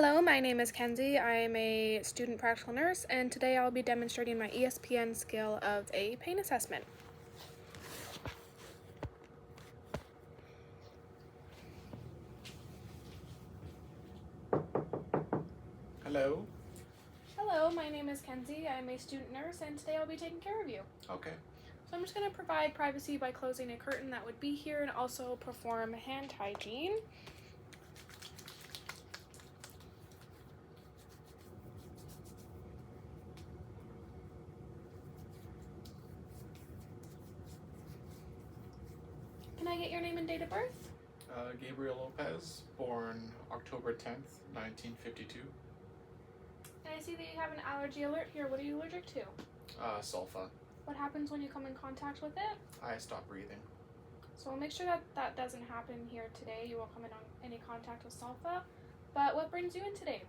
Hello, my name is Kenzie. I am a student practical nurse, and today I'll be demonstrating my ESPN skill of a pain assessment. Hello. Hello, my name is Kenzie. I'm a student nurse, and today I'll be taking care of you. Okay. So I'm just going to provide privacy by closing a curtain that would be here and also perform hand hygiene. Can I get your name and date of birth? Gabriel Lopez, born October 10th, 1952. And I see that you have an allergy alert here. What are you allergic to? Sulfa. What happens when you come in contact with it? I stop breathing. So we'll make sure that that doesn't happen here today. You won't come in on any contact with sulfa. But what brings you in today?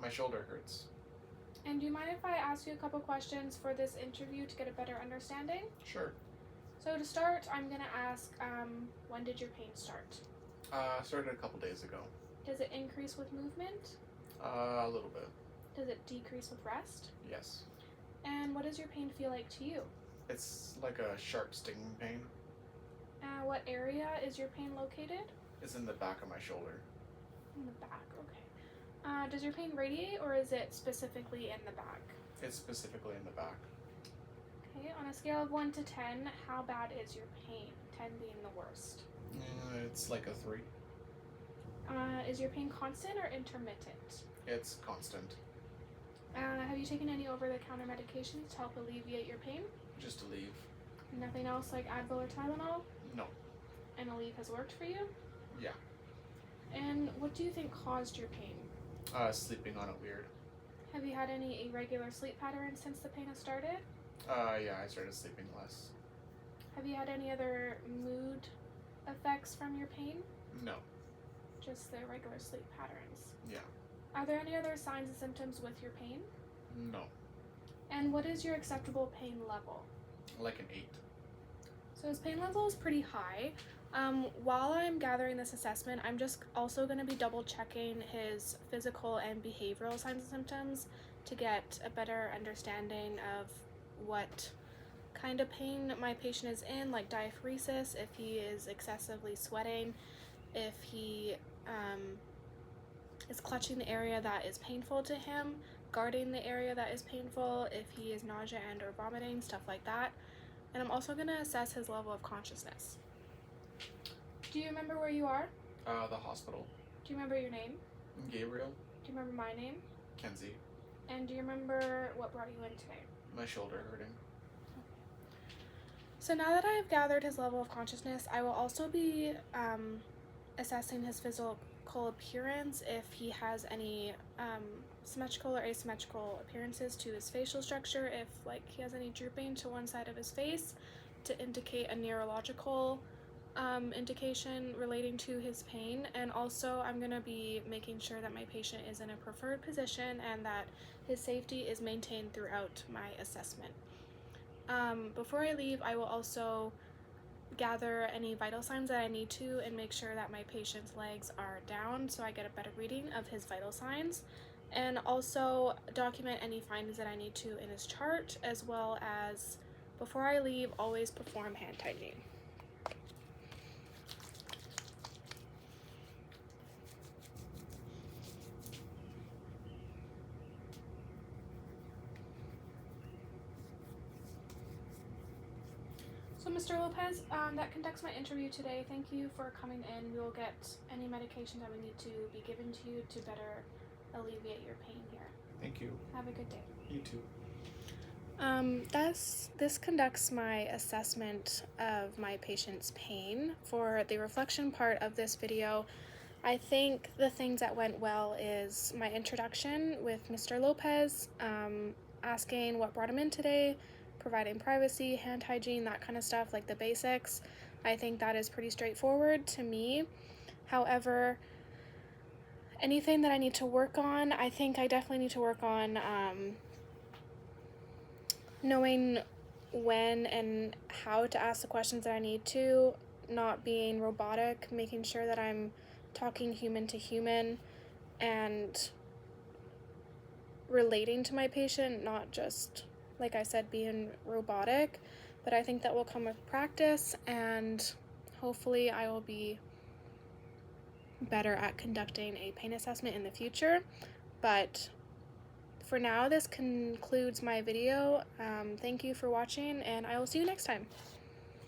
My shoulder hurts. And do you mind if I ask you a couple questions for this interview to get a better understanding? Sure. So to start, I'm going to ask, when did your pain start? Started a couple days ago. Does it increase with movement? A little bit. Does it decrease with rest? Yes. And what does your pain feel like to you? It's like a sharp stinging pain. What area is your pain located? It's in the back of my shoulder. In the back, okay. Does your pain radiate or is it specifically in the back? It's specifically in the back. Okay, on a scale of 1 to 10, how bad is your pain? 10 being the worst. It's like a 3. Is your pain constant or intermittent? It's constant. Have you taken any over-the-counter medications to help alleviate your pain? Just to leave. Nothing else like Advil or Tylenol? No. And Aleve has worked for you? Yeah. And what do you think caused your pain? Sleeping on it weird. Have you had any irregular sleep patterns since the pain has started? Yeah, I started sleeping less. Have you had any other mood effects from your pain? No. Just the irregular sleep patterns? Yeah. Are there any other signs and symptoms with your pain? No. And what is your acceptable pain level? Like an 8. So his pain level is pretty high. While I'm gathering this assessment, I'm just also going to be double checking his physical and behavioral signs and symptoms to get a better understanding of what kind of pain my patient is in, like diaphoresis, if he is excessively sweating, if he is clutching the area that is painful to him, guarding the area that is painful, if he is nausea and or vomiting, stuff like that. And I'm also going to assess his level of consciousness. Do you remember where you are? The hospital. Do you remember your name? Gabriel. Do you remember my name? Kenzie. And do you remember what brought you in today? My shoulder hurting. So now that I've gathered his level of consciousness, I will also be assessing his physical appearance, if he has any symmetrical or asymmetrical appearances to his facial structure, if like he has any drooping to one side of his face to indicate a neurological indication relating to his pain. And also I'm going to be making sure that my patient is in a preferred position and that his safety is maintained throughout my assessment. Before I leave, I will also gather any vital signs that I need to and make sure that my patient's legs are down so I get a better reading of his vital signs, and also document any findings that I need to in his chart, as well as, before I leave, always perform hand hygiene. So Mr. Lopez, that conducts my interview today. Thank you for coming in. We will get any medication that we need to be given to you to better alleviate your pain here. Thank you. Have a good day. You too. This conducts my assessment of my patient's pain. For the reflection part of this video, I think the things that went well is my introduction with Mr. Lopez, asking what brought him in today, providing privacy, hand hygiene, that kind of stuff, like the basics. I think that is pretty straightforward to me. However, anything that I need to work on, I think I definitely need to work on knowing when and how to ask the questions that I need to, not being robotic, making sure that I'm talking human to human, and relating to my patient, not just, like I said, being robotic. But I think that will come with practice, and hopefully I will be better at conducting a pain assessment in the future. But for now, this concludes my video. Thank you for watching, and I will see you next time.